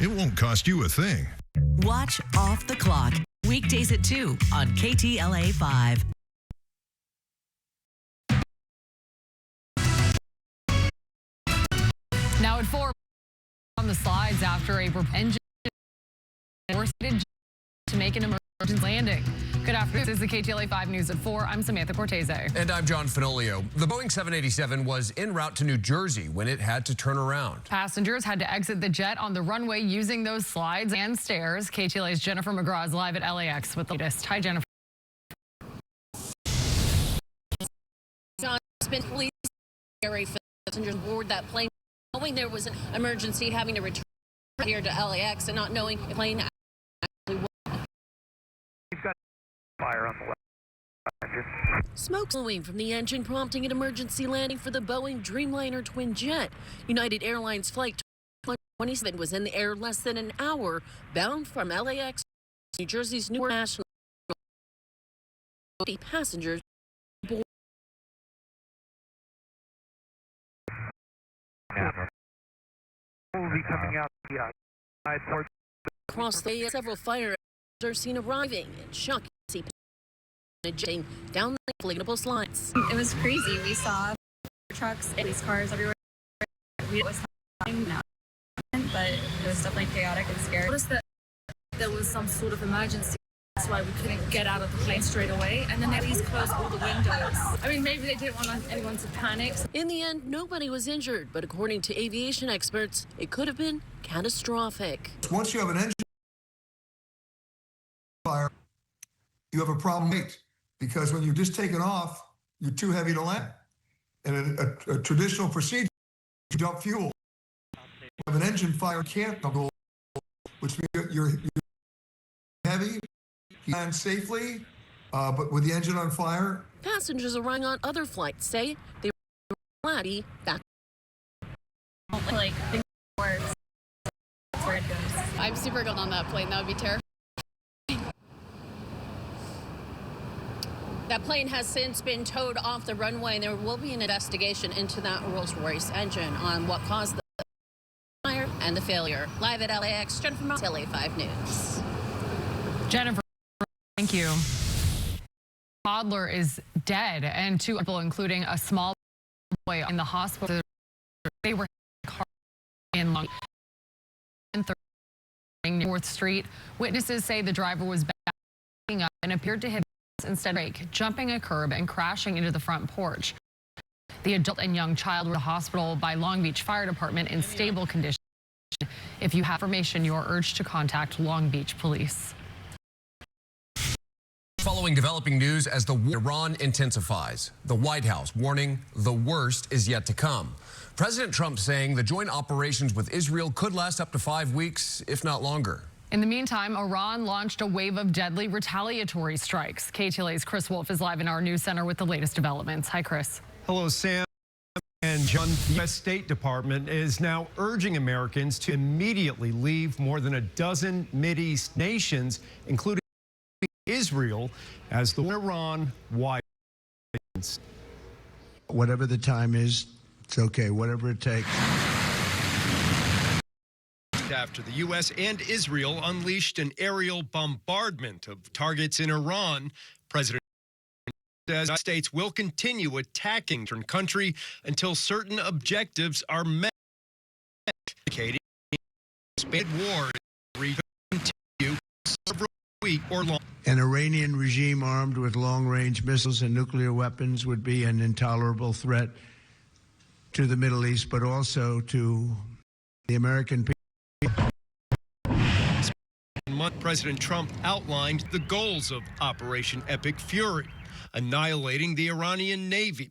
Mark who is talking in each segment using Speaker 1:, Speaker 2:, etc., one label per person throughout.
Speaker 1: It won't cost you a thing.
Speaker 2: Watch Off the Clock, weekdays at 2 on KTLA 5.
Speaker 3: Now at 4 on the slides after a engine forced to make an emergency landing. Good afternoon. This is the KTLA 5 News at 4. I'm Samantha Cortese.
Speaker 4: And I'm John Finolio. The Boeing 787 was en route to New Jersey when it had to turn around.
Speaker 3: Passengers had to exit the jet on the runway using those slides and stairs. KTLA's Jennifer McGraw is live at LAX with the latest. Hi, Jennifer.
Speaker 5: John, it's been police scary for passengers aboard that plane, knowing there was an emergency, having to return here to LAX and not knowing the plane actually would.
Speaker 6: We've got fire on the left engine.
Speaker 5: Smoke flowing from the engine, prompting an emergency landing for the Boeing Dreamliner twin jet. United Airlines flight 27 was in the air less than an hour, bound from LAX, New Jersey's Newark National. Passengers aboard.
Speaker 6: Will be coming out the side port.
Speaker 5: Across the way, several fire are seen arriving and shocking to see down the inflatable slides.
Speaker 7: It was crazy. We saw trucks, police cars everywhere. It was fine now, but it was definitely chaotic and scary.
Speaker 8: Noticed that there was some sort of emergency. That's why we couldn't get out of the plane straight away. And then they please closed all the windows. I mean, maybe they didn't want anyone to panic.
Speaker 5: In the end, nobody was injured, but according to aviation experts, it could have been catastrophic.
Speaker 9: Once you have an engine fire, you have a problem late, because when you're just taking off, you're too heavy to land. And a traditional procedure, you dump fuel. You have an engine fire, can't go, which means you're heavy, you land safely, but with the engine on fire.
Speaker 5: Passengers arriving on other flights say they were glad to be back.
Speaker 7: Like, where it goes.
Speaker 10: I'm super good on that plane. That would be terrifying.
Speaker 5: That plane has since been towed off the runway, and there will be an investigation into that Rolls-Royce engine on what caused the fire and the failure. Live at LAX, Jennifer McGraw, KTLA 5 News.
Speaker 3: Jennifer, thank you. Toddler is dead, and 2 people, including a small boy, in the hospital. They were in Long 4th Street. Witnesses say the driver was backing up and appeared to hit instead of jumping a curb and crashing into the front porch. The adult and young child were in the hospital by Long Beach Fire Department in stable condition. If you have information, you are urged to contact Long Beach Police.
Speaker 4: Following developing news as the war in Iran intensifies, the White House warning the worst is yet to come. President Trump saying the joint operations with Israel could last up to 5 weeks, if not longer.
Speaker 3: In the meantime, Iran launched a wave of deadly retaliatory strikes. KTLA's Chris Wolf is live in our news center with the latest developments. Hi, Chris.
Speaker 11: Hello, Sam and John. The U.S. State Department is now urging Americans to immediately leave more than a dozen Mideast nations, including Israel, as the Iran widens.
Speaker 12: Whatever the time is, it's okay, whatever it takes.
Speaker 11: After the U.S. and Israel unleashed an aerial bombardment of targets in Iran, President says the states will continue attacking the country until certain objectives are met. Indicating war continue several weeks or long.
Speaker 12: An Iranian regime armed with long-range missiles and nuclear weapons would be an intolerable threat to the Middle East, but also to the American people.
Speaker 11: President Trump outlined the goals of Operation Epic Fury, annihilating the Iranian Navy,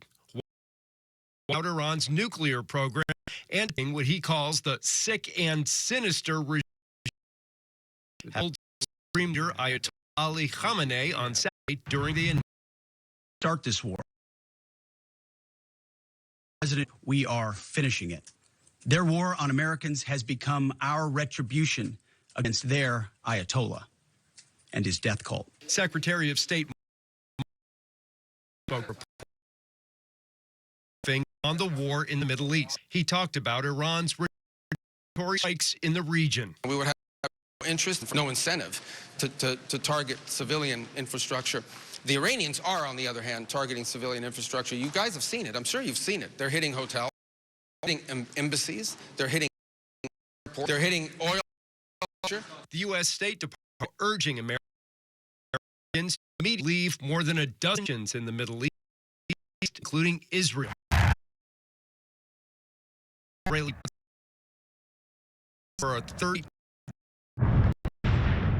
Speaker 11: out Iran's nuclear program, and what he calls the sick and sinister regime. Premier Ayatollah Ali Khamenei on Saturday during the
Speaker 13: start this war. President, we are finishing it. Their war on Americans has become our retribution against their Ayatollah and his death cult.
Speaker 11: Secretary of State spoke on the war in the Middle East. He talked about Iran's spikes in the region.
Speaker 1: We would have no interest, no incentive to target civilian infrastructure. The Iranians are, on the other hand, targeting civilian infrastructure. You guys have seen it. I'm sure you've seen it. They're hitting hotels, hitting embassies, they're hitting airports, they're hitting oil.
Speaker 11: The U.S. State Department urging Americans to immediately leave more than a dozen nations in the Middle East, including Israel. For a third,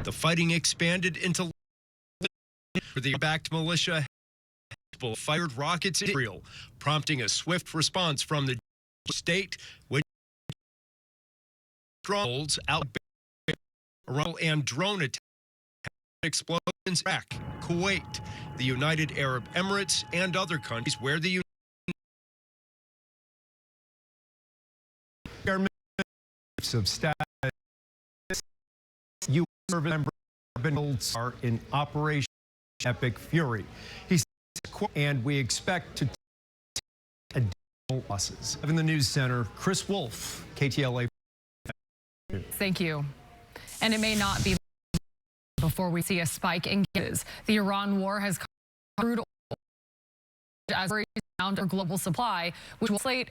Speaker 11: the fighting expanded into for the backed militia fired rockets at Israel, prompting a swift response from the state, which strongholds out and drone attacks, explosions in Iraq, Kuwait, the United Arab Emirates, and other countries where the
Speaker 14: of status U.S. service members are in Operation Epic Fury. He says, and we expect to take additional losses. In the news center, Chris Wolf, KTLA.
Speaker 3: Thank you. And it may not be before we see a spike in cases. The Iran war has crude oil as a global supply, which will slate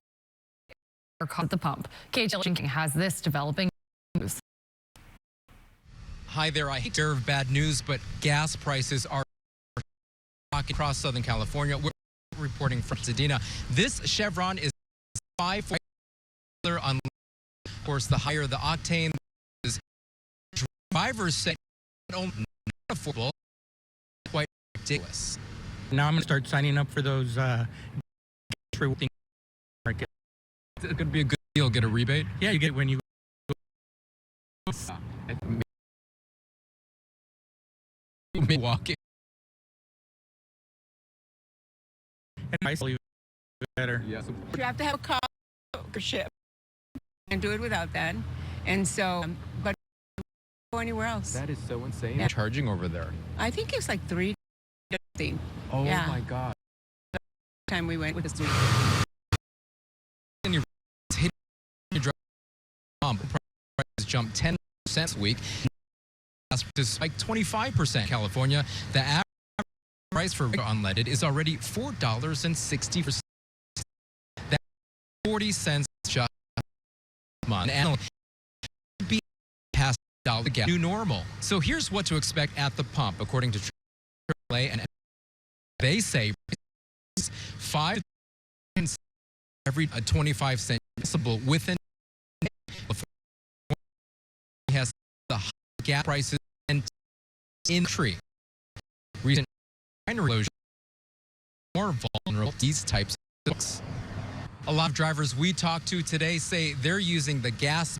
Speaker 3: at the pump. KTLADT has this developing news.
Speaker 15: Hi there. I hate to serve bad news, but gas prices are across Southern California. We're reporting from Pasadena. This Chevron is $5 on. Of course, the higher the octane is. Drivers say not affordable, quite ridiculous.
Speaker 16: Now I'm going to start signing up for those
Speaker 15: It's going to be a good deal. Get a rebate?
Speaker 16: Yeah, you get when you.
Speaker 15: Milwaukee.
Speaker 16: And I believe better.
Speaker 15: Yes.
Speaker 17: You have to have a car or ship and do it without that. And so, but go anywhere else.
Speaker 15: That is so insane.
Speaker 17: Yeah.
Speaker 15: Charging over there.
Speaker 17: I think it's like $3.
Speaker 15: Oh
Speaker 17: yeah.
Speaker 15: my God.
Speaker 17: Time we went with the student.
Speaker 15: And your prices jumped 10% this week. Gas prices spiked 25%. California, the average price for unleaded is already $4.60. That's 40 cents just a month. And be past $1 gas new normal. So here's what to expect at the pump, according to AAA, and they say 5 every 25 cent possible within has the high gas prices and entry. Recent erosion more vulnerable to these types of books. A lot of drivers we talked to today say they're using the gas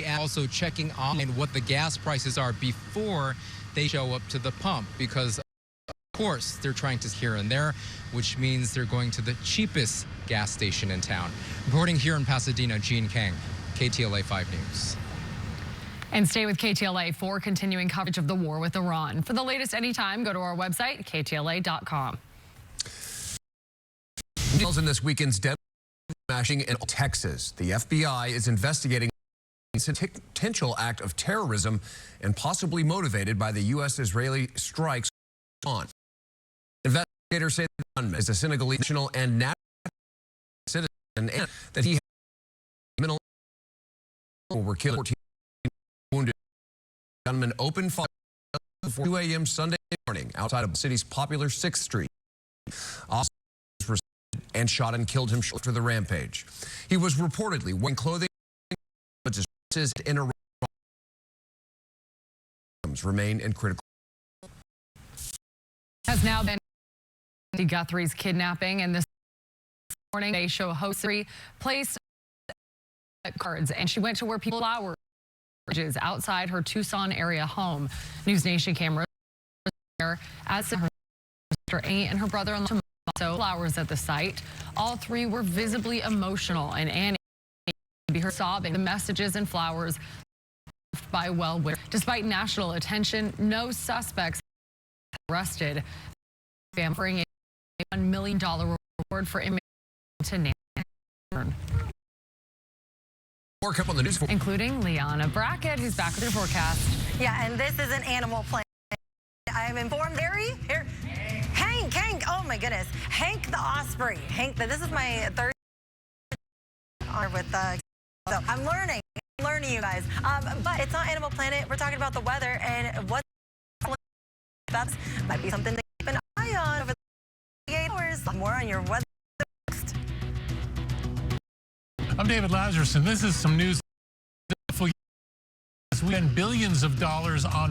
Speaker 15: app, also checking on what the gas prices are before they show up to the pump, because of course they're trying to here and there, which means they're going to the cheapest gas station in town. Reporting here in Pasadena, Gene Kang, KTLA 5 News.
Speaker 3: And stay with KTLA for continuing coverage of the war with Iran. For the latest anytime, go to our website, KTLA.com.
Speaker 4: Details in this weekend's deadly smashing in Texas. The FBI is investigating a potential act of terrorism and possibly motivated by the U.S.-Israeli strikes on. Investigators say the gunman is a Senegalese national and natural citizen, and that he had were killed. 14 wounded. Gunman opened fire at 2 a.m. Sunday morning outside of the city's popular 6th Street. Officers responded and shot and killed him after the rampage. He was reportedly wearing clothing, but his inner remain in critical.
Speaker 3: Has now been Guthrie's kidnapping, and this morning they show Hosiery placed cards, and she went to where people flowers outside her Tucson area home. News Nation cameras there as her sister Annie and her brother-in-law also flowers at the site. All three were visibly emotional, and Annie could be heard sobbing. The messages and flowers by well-wisher. Despite national attention, no suspects arrested. Offering a $1 million reward for immigrants to name.
Speaker 4: More up on the news,
Speaker 3: including Liana Brackett, who's back with your forecast.
Speaker 18: Yeah, and this is an Animal Planet. I'm informed. Here, Hank. Oh my goodness, Hank the Osprey. This is my third honor with so I'm learning, you guys. But it's not Animal Planet. We're talking about the weather and what that might be something to keep an eye on over the 8 hours. More on your weather next.
Speaker 19: I'm David Lazarus, and this is some news. We spend billions of dollars on